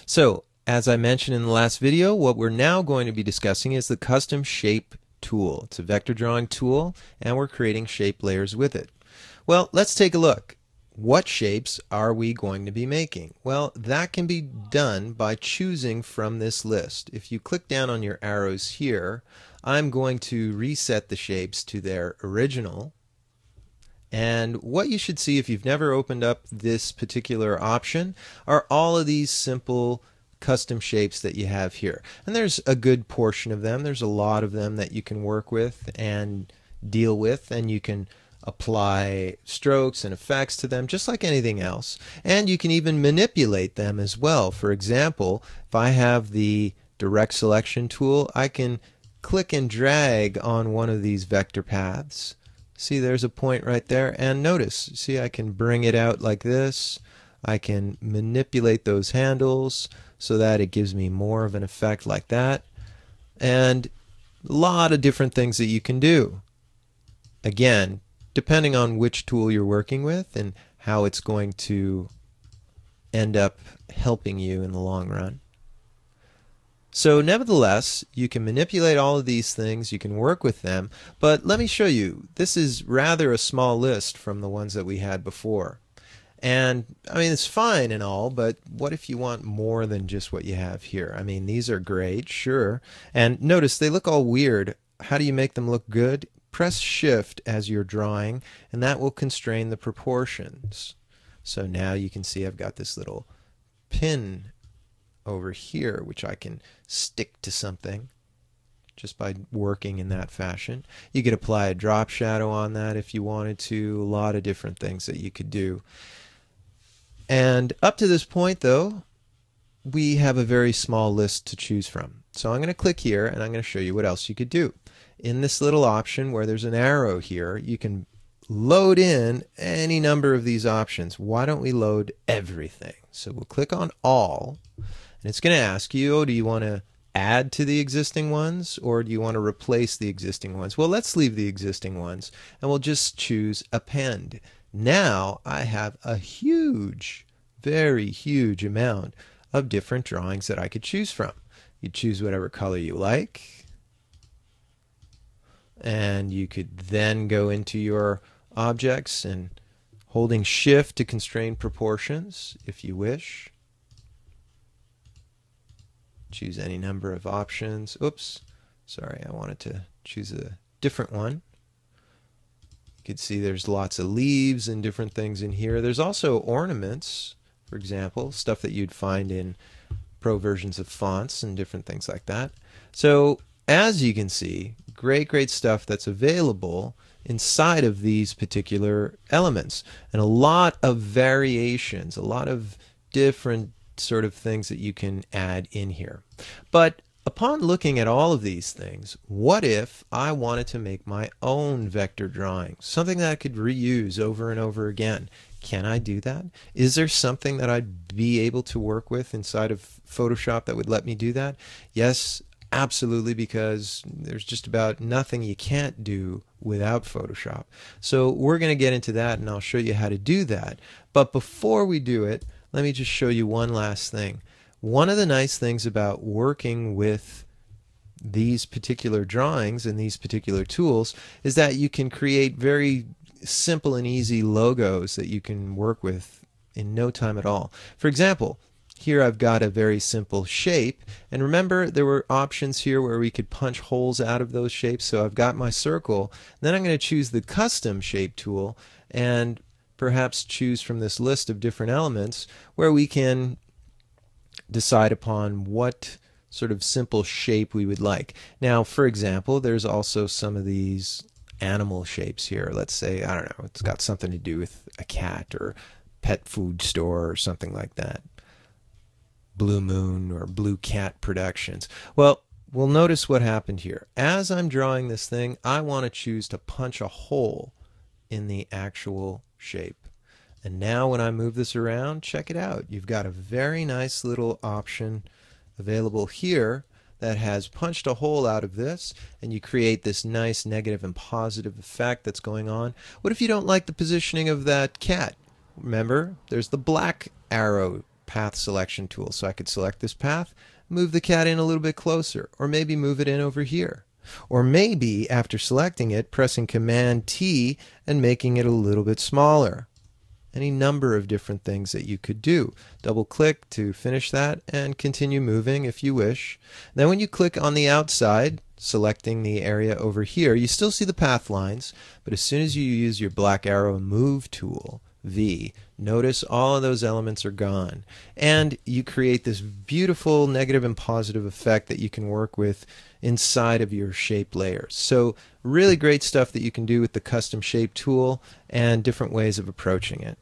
So, as I mentioned in the last video, what we're now going to be discussing is the custom shape tool. It's a vector drawing tool, and we're creating shape layers with it. Well, let's take a look. What shapes are we going to be making? Well, that can be done by choosing from this list. If you click down on your arrows here, I'm going to reset the shapes to their original. And what you should see if you've never opened up this particular option are all of these simple custom shapes that you have here. And there's a good portion of them. There's a lot of them that you can work with and deal with, and you can apply strokes and effects to them just like anything else. And you can even manipulate them as well. For example, if I have the direct selection tool, I can click and drag on one of these vector paths. See, there's a point right there, and notice, see, I can bring it out like this. I can manipulate those handles so that it gives me more of an effect like that, and a lot of different things that you can do. Again, depending on which tool you're working with and how it's going to end up helping you in the long run. So nevertheless, you can manipulate all of these things, you can work with them, but let me show you. This is rather a small list from the ones that we had before. And I mean, it's fine and all, but what if you want more than just what you have here? I mean, these are great, sure. And notice they look all weird. How do you make them look good? Press Shift as you're drawing, and that will constrain the proportions. So now you can see I've got this little pin over here, which I can stick to something just by working in that fashion. You could apply a drop shadow on that if you wanted to. A lot of different things that you could do. And up to this point, though, we have a very small list to choose from. So I'm going to click here, and I'm going to show you what else you could do. In this little option where there's an arrow here, you can load in any number of these options. Why don't we load everything? So we'll click on all, and it's going to ask you, oh, do you want to add to the existing ones, or do you want to replace the existing ones? Well, let's leave the existing ones, and we'll just choose append. Now I have a huge, very huge amount of different drawings that I could choose from. You choose whatever color you like, and you could then go into your objects and holding Shift to constrain proportions if you wish. Choose any number of options. Oops, sorry, I wanted to choose a different one. You can see there's lots of leaves and different things in here. There's also ornaments, for example, stuff that you'd find in pro versions of fonts and different things like that. So as you can see, great stuff that's available inside of these particular elements, and a lot of variations, a lot of different sort of things that you can add in here. But upon looking at all of these things, what if I wanted to make my own vector drawing, something that I could reuse over and over again? Can I do that? Is there something that I'd be able to work with inside of Photoshop that would let me do that? Yes, absolutely, because there's just about nothing you can't do without Photoshop. So we're going to get into that, and I'll show you how to do that. But before we do it, let me just show you one last thing. One of the nice things about working with these particular drawings and these particular tools is that you can create very simple and easy logos that you can work with in no time at all. For example, here I've got a very simple shape, and remember there were options here where we could punch holes out of those shapes. So I've got my circle, then I'm going to choose the custom shape tool and perhaps choose from this list of different elements where we can decide upon what sort of simple shape we would like. Now, for example, there's also some of these animal shapes here. Let's say, I don't know, it's got something to do with a cat or pet food store or something like that. Blue Moon or Blue Cat Productions. Well, we'll notice what happened here. As I'm drawing this thing, I want to choose to punch a hole in the actual shape. And now when I move this around, check it out. You've got a very nice little option available here that has punched a hole out of this, and you create this nice negative and positive effect that's going on. What if you don't like the positioning of that cat? Remember, there's the black arrow path selection tool. So I could select this path, move the cat in a little bit closer, or maybe move it in over here. Or maybe after selecting it, pressing Command T and making it a little bit smaller. Any number of different things that you could do. Double click to finish that and continue moving if you wish. Then when you click on the outside, selecting the area over here, you still see the path lines, but as soon as you use your black arrow move tool, V, notice all of those elements are gone. And you create this beautiful negative and positive effect that you can work with inside of your shape layers. So really great stuff that you can do with the custom shape tool and different ways of approaching it.